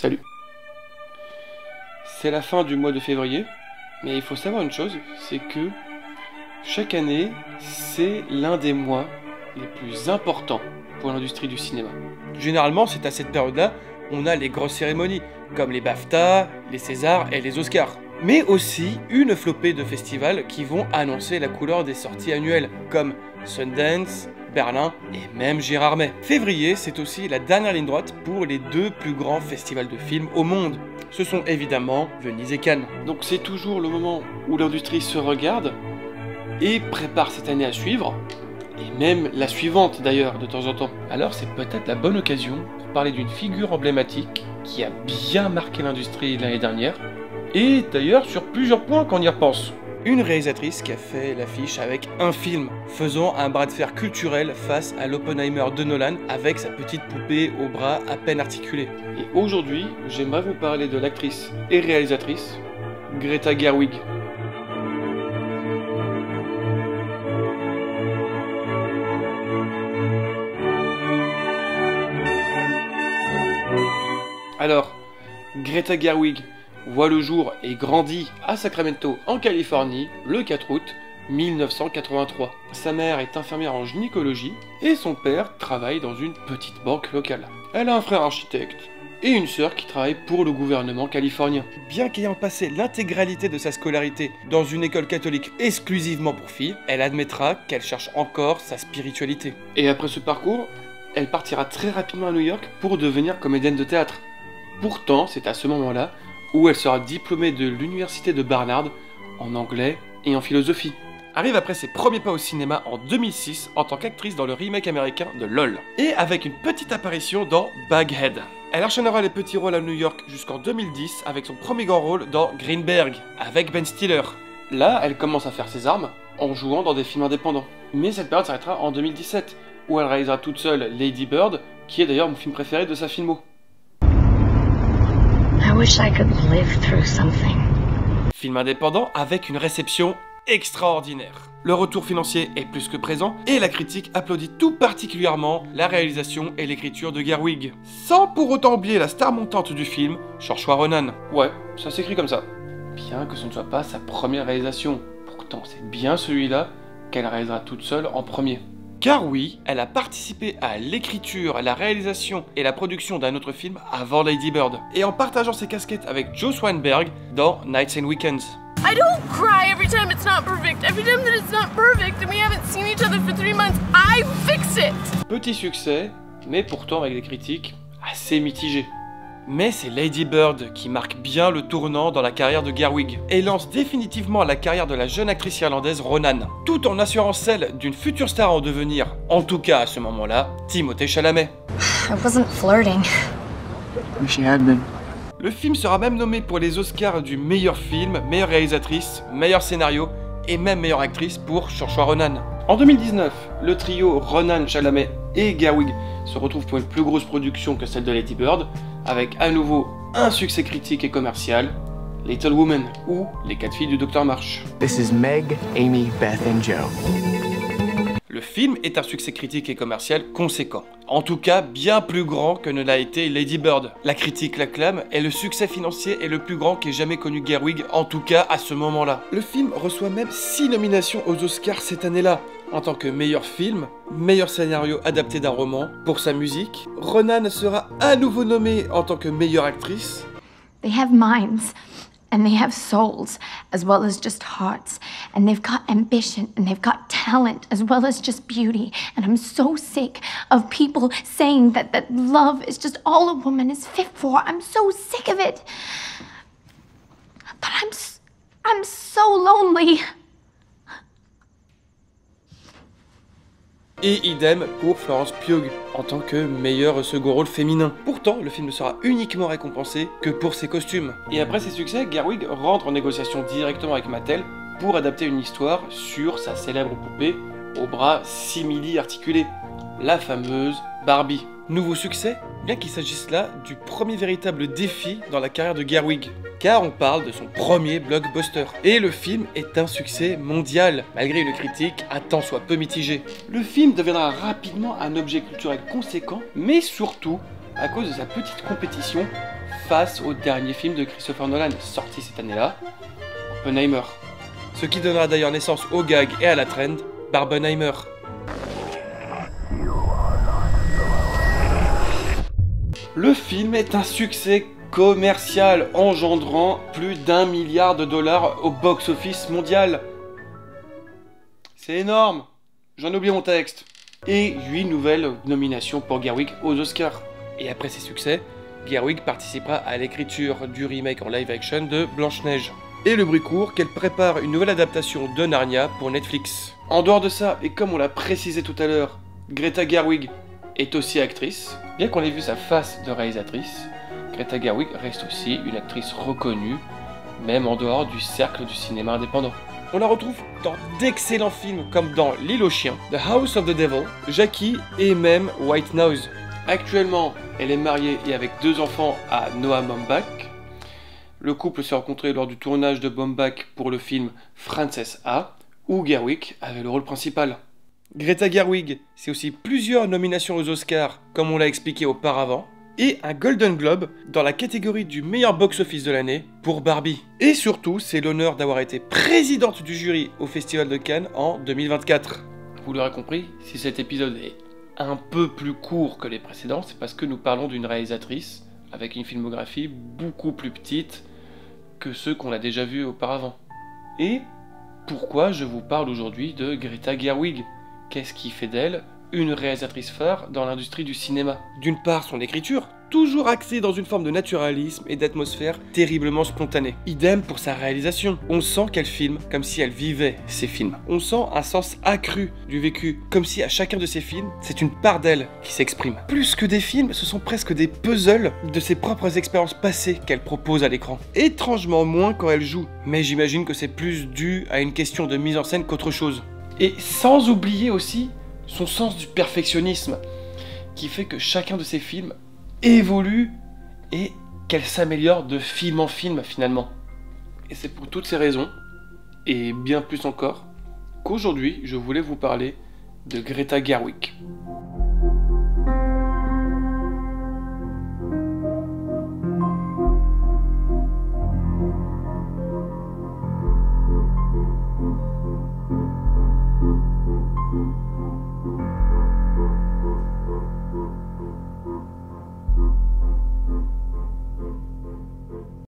Salut. C'est la fin du mois de février, mais il faut savoir une chose, c'est que chaque année, c'est l'un des mois les plus importants pour l'industrie du cinéma. Généralement, c'est à cette période-là, on a les grosses cérémonies, comme les BAFTA, les Césars et les Oscars. Mais aussi une flopée de festivals qui vont annoncer la couleur des sorties annuelles, comme Sundance, Berlin et même Gérardmer. Février, c'est aussi la dernière ligne droite pour les deux plus grands festivals de films au monde. Ce sont évidemment Venise et Cannes. Donc c'est toujours le moment où l'industrie se regarde et prépare cette année à suivre, et même la suivante d'ailleurs de temps en temps. Alors c'est peut-être la bonne occasion pour parler d'une figure emblématique qui a bien marqué l'industrie l'année dernière, et d'ailleurs sur plusieurs points quand on y repense. Une réalisatrice qui a fait l'affiche avec un film, faisant un bras de fer culturel face à l'Oppenheimer de Nolan avec sa petite poupée aux bras à peine articulés. Et aujourd'hui, j'aimerais vous parler de l'actrice et réalisatrice Greta Gerwig. Alors, Greta Gerwig voit le jour et grandit à Sacramento, en Californie, le 4 août 1983. Sa mère est infirmière en gynécologie et son père travaille dans une petite banque locale. Elle a un frère architecte et une sœur qui travaille pour le gouvernement californien. Bien qu'ayant passé l'intégralité de sa scolarité dans une école catholique exclusivement pour filles, elle admettra qu'elle cherche encore sa spiritualité. Et après ce parcours, elle partira très rapidement à New York pour devenir comédienne de théâtre. Pourtant, c'est à ce moment-là où elle sera diplômée de l'université de Barnard en anglais et en philosophie. Arrive après ses premiers pas au cinéma en 2006 en tant qu'actrice dans le remake américain de LOL, et avec une petite apparition dans Baghead. Elle enchaînera les petits rôles à New York jusqu'en 2010 avec son premier grand rôle dans Greenberg avec Ben Stiller. Là, elle commence à faire ses armes en jouant dans des films indépendants. Mais cette période s'arrêtera en 2017 où elle réalisera toute seule Lady Bird, qui est d'ailleurs mon film préféré de sa filmo. I wish I could live through something. Film indépendant avec une réception extraordinaire. Le retour financier est plus que présent et la critique applaudit tout particulièrement la réalisation et l'écriture de Gerwig. Sans pour autant oublier la star montante du film, Saoirse Ronan. Ouais, ça s'écrit comme ça. Bien que ce ne soit pas sa première réalisation, pourtant c'est bien celui-là qu'elle réalisera toute seule en premier. Car oui, elle a participé à l'écriture, la réalisation et la production d'un autre film avant Lady Bird, et en partageant ses casquettes avec Joe Swanberg dans Nights and Weekends. I don't cry every time it's not perfect. Every time that it's not perfect and we haven't seen each other for 3 months, I fix it. Petit succès, mais pourtant avec des critiques assez mitigées. Mais c'est Lady Bird qui marque bien le tournant dans la carrière de Gerwig et lance définitivement la carrière de la jeune actrice irlandaise Ronan, tout en assurant celle d'une future star en devenir, en tout cas à ce moment-là, Timothée Chalamet. I wasn't flirting. Wish you had been. Le film sera même nommé pour les Oscars du meilleur film, meilleure réalisatrice, meilleur scénario et même meilleure actrice pour Saoirse Ronan. En 2019, le trio Ronan, Chalamet et Gerwig se retrouve pour une plus grosse production que celle de Lady Bird, avec à nouveau un succès critique et commercial, Little Women ou Les 4 filles du Dr March. This is Meg, Amy, Beth and Joe. Le film est un succès critique et commercial conséquent, en tout cas bien plus grand que ne l'a été Lady Bird. La critique l'acclame et le succès financier est le plus grand qu'ait jamais connu Gerwig, en tout cas à ce moment-là. Le film reçoit même 6 nominations aux Oscars cette année-là, en tant que meilleur film, meilleur scénario adapté d'un roman. Pour sa musique, Ronan sera à nouveau nommée en tant que meilleure actrice. They have minds, and they have souls, as well as just hearts. And they've got ambition, and they've got talent, as well as just beauty. And I'm so sick of people saying that love is just all a woman is fit for. I'm so sick of it. But I'm so lonely. Et idem pour Florence Pugh, en tant que meilleur second rôle féminin. Pourtant, le film ne sera uniquement récompensé que pour ses costumes. Et après ses succès, Gerwig rentre en négociation directement avec Mattel pour adapter une histoire sur sa célèbre poupée aux bras simili-articulés, la fameuse Barbie. Nouveau succès, bien qu'il s'agisse là du premier véritable défi dans la carrière de Gerwig, car on parle de son premier blockbuster. Et le film est un succès mondial, malgré une critique à tant soit peu mitigée. Le film deviendra rapidement un objet culturel conséquent, mais surtout à cause de sa petite compétition face au dernier film de Christopher Nolan sorti cette année-là, Oppenheimer. Ce qui donnera d'ailleurs naissance au gag et à la trend Barbenheimer. Le film est un succès commercial engendrant plus d'1 milliard de dollars au box-office mondial. C'est énorme, j'en oublie mon texte. Et 8 nouvelles nominations pour Gerwig aux Oscars. Et après ces succès, Gerwig participera à l'écriture du remake en live action de Blanche-Neige. Et le bruit court qu'elle prépare une nouvelle adaptation de Narnia pour Netflix. En dehors de ça, et comme on l'a précisé tout à l'heure, Greta Gerwig est aussi actrice. Bien qu'on ait vu sa face de réalisatrice, Greta Gerwig reste aussi une actrice reconnue, même en dehors du cercle du cinéma indépendant. On la retrouve dans d'excellents films comme dans L'île aux chiens, The House of the Devil, Jackie et même White Noise. Actuellement, elle est mariée et avec 2 enfants à Noah Baumbach. Le couple s'est rencontré lors du tournage de Baumbach pour le film Frances Ha, où Gerwig avait le rôle principal. Greta Gerwig, c'est aussi plusieurs nominations aux Oscars, comme on l'a expliqué auparavant, et un Golden Globe dans la catégorie du meilleur box-office de l'année pour Barbie. Et surtout, c'est l'honneur d'avoir été présidente du jury au Festival de Cannes en 2024. Vous l'aurez compris, si cet épisode est un peu plus court que les précédents, c'est parce que nous parlons d'une réalisatrice avec une filmographie beaucoup plus petite que ceux qu'on a déjà vus auparavant. Et pourquoi je vous parle aujourd'hui de Greta Gerwig? Qu'est-ce qui fait d'elle une réalisatrice phare dans l'industrie du cinéma? D'une part, son écriture, toujours axée dans une forme de naturalisme et d'atmosphère terriblement spontanée. Idem pour sa réalisation. On sent qu'elle filme comme si elle vivait ses films. On sent un sens accru du vécu, comme si à chacun de ses films, c'est une part d'elle qui s'exprime. Plus que des films, ce sont presque des puzzles de ses propres expériences passées qu'elle propose à l'écran. Étrangement moins quand elle joue, mais j'imagine que c'est plus dû à une question de mise en scène qu'autre chose. Et sans oublier aussi son sens du perfectionnisme, qui fait que chacun de ses films évolue et qu'elle s'améliore de film en film finalement. Et c'est pour toutes ces raisons, et bien plus encore, qu'aujourd'hui je voulais vous parler de Greta Gerwig.